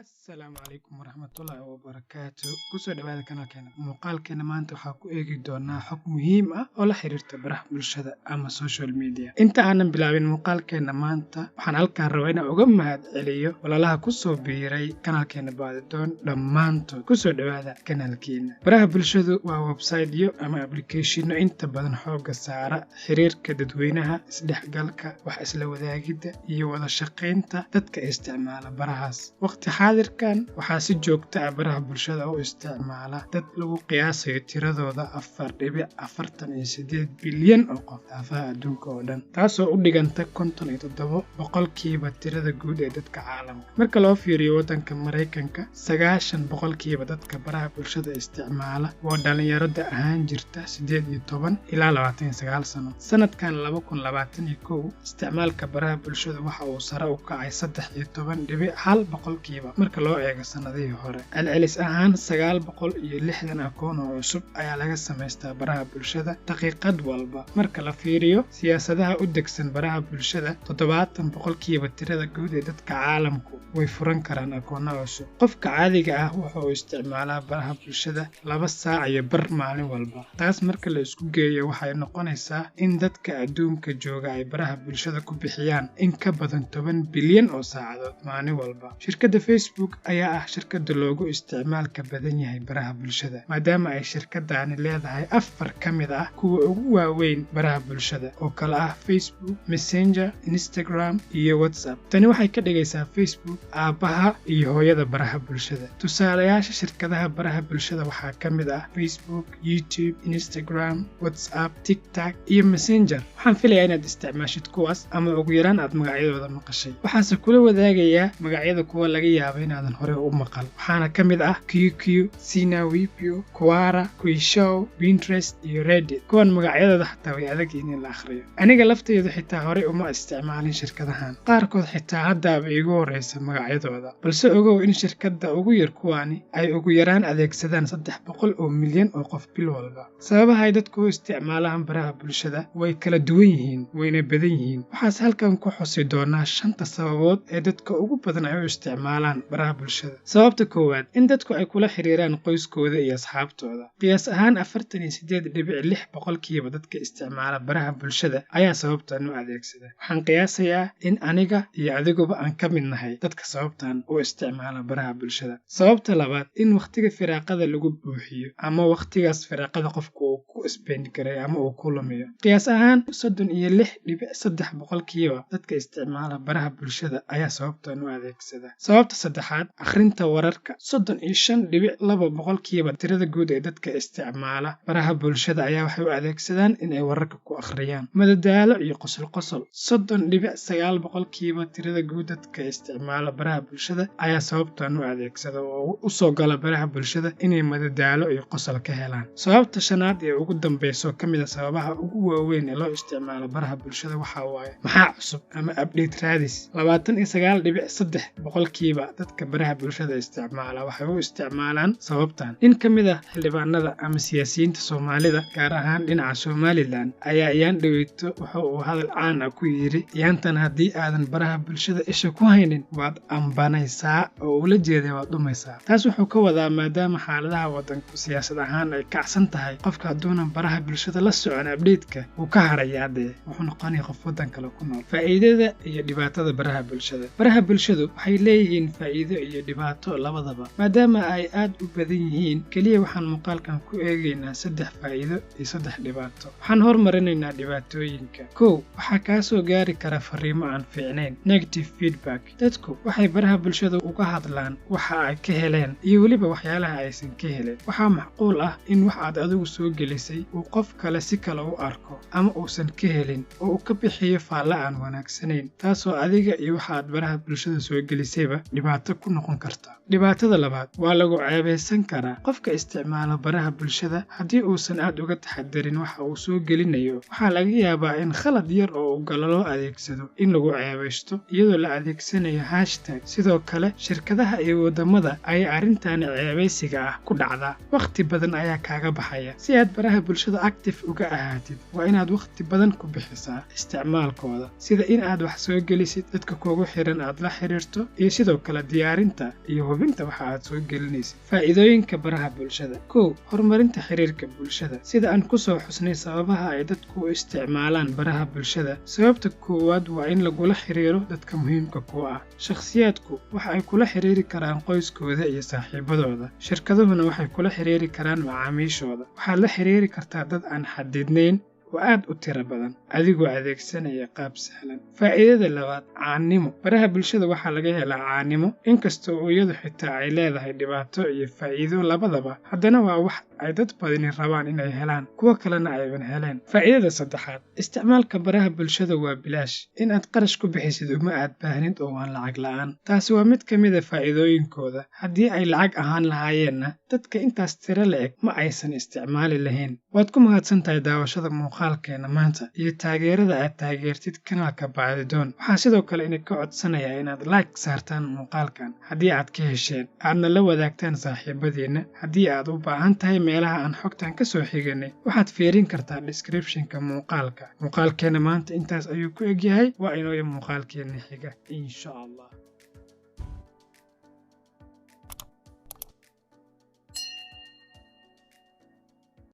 Asalaamu calaykum waraxmatullaahi wabarakaatu. Kusoo dhawaada kanaalkeena. Muuqaalkeena maanta waxaa ku eegi doonaa xog muhiim ah oo la xiriirta baraha bulshada ama social media. Inta aanan bilaabin muuqaalkeena maanta, waxaan halkaan rabaa inaan uga mahadceliyo walaalaha kusoo biiray kanaalkeena Baadidoon dhammaantood. Kusoo dhawaada kanaalkeena. Baraha bulshadu waa website-yo ama application-no inta badan xooga saara xiriirka dadweynaha, isdhexgalka, wax isla wadaagidda iyo wada shaqaynta dadka isticmaala barahaas. Waqti xaadirkan waxaa si joogto ah baraha bulshada u isticmaala dad lagu qiyaasayo tiradooda 4.48 bilyan oo qof daafaha adduunka oo dhan, taasoo u dhiganta 57% tirada guud ee dadka caalamka. Marka loo fiiriyo waddanka Mareykanka, 90% dadka baraha bulshada isticmaala waa dhalinyarada ahaan jirta 18 ilaa 29 sano. Sanadkan 2021, isticmaalka baraha bulshada waxa uu sare u kacay 13.1% marka loo eego sanadihii hore. Celcelis ahaan 960 akoon oo cusub ayaa laga samaystaa baraha bulshada daqiiqad walba. Marka la fiiriyo siyaasadaha u degsan baraha bulshada, 70% tirada guud ee dadka caalamku way furan karaan akoonno cusub. Qofka caadiga ah wuxuu isticmaalaa baraha bulshada 2 saac iyo bar maalin walba. Taas marka la isku geeyo waxay noqonaysaa in dadka adduunka jooga ay baraha bulshada ku bixiyaan in ka badan 10 bilyan oo saacadood maalin walba. Shirkadda Facebook ayaa ah shirkadda loogu isticmaalka badan yahay baraha bulshada, maadaama ay shirkaddaani leedahay 4 ka mid ah kuwa ugu waaweyn baraha bulshada oo kala ah Facebook, Messenger, Instagram iyo WhatsApp. Tani waxay ka dhigaysaa Facebook aabbaha iyo hooyada baraha bulshada. Tusaalayaasha shirkadaha baraha bulshada waxaa ka mid ah Facebook, YouTube, Instagram, WhatsApp, TikTok iyo Messenger. Waxaan filayaa inaad isticmaashid kuwaas ama ugu yaraan aad magacyadooda maqashay. Waxaase kula wadaagayaa magacyada kuwa laga yaabo inaadan hore u maqal. Waxaana ka mid ah QQ, Sina, Wipio, Quora, Kuishow, Pinterest iyo Reddit. Kuwan magacyadooda xataa way adag yihiin in la akhriyo. Aniga laftaydu xitaa hore uma isticmaalin shirkadahan. Qaarkood xitaa haddaaba iigu horeysa magacyadooda. Balse ogow in shirkadda ugu yar kuwaani ay ugu yaraan adeegsadaan 300 oo milyan oo qof bil walba. Sababaha ay dadku u isticmaalaan baraha bulshada way kala duwan yihiin, wayna badan yihiin. Waxaas halkan ku xusi doonaa 5 sababood ee dadka ugu badan ay u isticmaalaan baraha bulshada. Sababta koowaad, in dadku ay kula xiriiraan qoyskooda iyo asxaabtooda. Qiyaas ahaan 48.6% dadka isticmaala baraha bulshada ayaa sababtan u adeegsada. Waxaan qiyaasayaa in aniga iyo adiguba aan ka mid nahay dadka sababtan u isticmaala baraha bulshada. Sababta labaad, in waqtiga firaaqada lagu buuxiyo ama waqtigaas firaaqada qofku uu ku spend garay ama uu ku lumiyo. Qiyaas ahaan 36.3% dadka isticmaala baraha bulshada ayaa sababtan u adeegsada. Sababta saddexaad, akhrinta wararka. 35.2% tirada guud ee dadka isticmaala baraha bulshada ayaa waxay u adeegsadaan in ay wararka ku akhriyaan. Madadaalo iyo qosol. 30.9% tirada guud dadka isticmaala baraha bulshada ayaa sababtan u adeegsada oo u soo gala baraha bulshada inay madadaalo iyo qosol ka helaan. Sababta shanaad ee ugu dambaysa oo ka mid ah sababaha ugu waaweyn ee loo isticmaalo baraha bulshada waxaa waaye maxaa cusub ama update raadis. 29.3% dadka baraha bulshada isticmaala waxay u isticmaalaan sababtan. In ka mid ah xildhibaanada ama siyaasiyiinta Soomaalida, gaar ahaan dhinaca Somaliland, ayaa iyaan dhaweyto waxa uu hadal caan ah ku yiri, "Yaantan haddii aadan baraha bulshada isha ku haynin waad ambanaysaa," oo ula jeeday waad dhumaysaa. Taas wuxuu ka wadaa maadaama xaaladaha waddanku siyaasad ahaan ay kacsan tahay, qofka hadduunan baraha bulshada la socon update-ka wuu ka harayaa wuxuu noqonayaa qof waddan kale ku nool. Faa'iidada iyo dhibaatada baraha bulshada. Baraha bulshadu waxay leeyihiin faa'iido iyo dhibaato labadaba. Maadaama ay aad u badan yihiin, kaliya waxaan muuqaalkan ku eegaynaa 3 faa'iido iyo 3 dhibaato. Waxaan hormarinaynaa dhibaatooyinka. 1. Waxaa kaa soo gaari kara fariimo aan fiicnayn, negative feedback. Dadku waxay baraha bulshada uga hadlaan waxa ay ka heleen iyo weliba waxyaalaha aysan ka helin. Waxaa macquul ah in wax aad adigu soo gelisay uu qof kale si kale u arko ama uusan ka helin oo uu ka bixiyo faallo aan wanaagsanayn, taasoo adiga iyo waxa aad baraha bulshada soo gelisayba dhibaato ku noqon karta. Dhibaatada labaad, waa lagu ceebeysan karaa. Qofka isticmaala baraha bulshada haddii uusan aad uga taxadarin waxa uu soo gelinayo, waxaa laga yaabaa in khalad yar oo uu galo loo adeegsado in lagu ceebeysto iyadoo la adeegsanayo hashtag. Sidoo kale, shirkadaha iyo wadamada ayay arrintan ceebeysiga ah ku dhacdaa. Waqti badan ayaa kaaga baxaya. Si aad baraha baraha bulshada active uga ahaatid waa inaad waqti badan ku bixisaa isticmaalkooda, sida in aad wax soo gelisid, dadka kugu xiran aad la xiriirto, iyo sidoo kale diyaarinta iyo hubinta waxa aad soo gelinaysid. Faa'iidooyinka baraha bulshada: 1. Horumarinta xiriirka bulshada. Sida aan ku soo xusnay sababaha ay dadku u isticmaalaan baraha bulshada, sababta koowaad waa in lagula xiriiro dadka muhiimka ku ah. Shakhsiyaadku waxa ay kula xiriiri karaan qoyskooda iyo saaxiibadooda. Shirkaduhuna waxay kula xiriiri karaan macaamiishooda. Waxaad la xiriiri kartaa dad aan xadidnayn oo aad u tiro badan adigoo adeegsanaya qaab sahlan. Faa'iidada labaad: caannimo. Baraha bulshada waxaa laga helaa caannimo, inkastoo iyadu xitaa ay leedahay dhibaato iyo faa'iido labadaba, haddana waa wax ay dad badani rabaan inay helaan, kuwo kalena ayban heleen. Faa'iidada saddexaad: isticmaalka baraha bulshada waa bilaash. In aad qarash ku bixisid uma aad baahnid oo aan lacag la'aan. Taasi waa mid ka mid ah faa'iidooyinkooda. Haddii ay lacag ahaan lahaayeenna, dadka intaas tiro la'eg ma aysan isticmaali lahayn. Waad ku mahadsantahay daawashada muuqaalkeena maanta iyo taageerada aad taageertid kanaalka Baadidoon. Waxaan sidoo kale idinka codsanayaa inaad like saartaan muuqaalkan haddii aad ka hesheen, aadna la wadaagtaan saaxiibadiinna. Haddii aad u baahan tahay meelaha aan xogtan ka soo xiganay, waxaad fiirin kartaa description-ka muuqaalka. Muuqaalkeena maanta intaas ayuu ku egyahay. Waa inoo muuqaalkeena xiga insha Allah.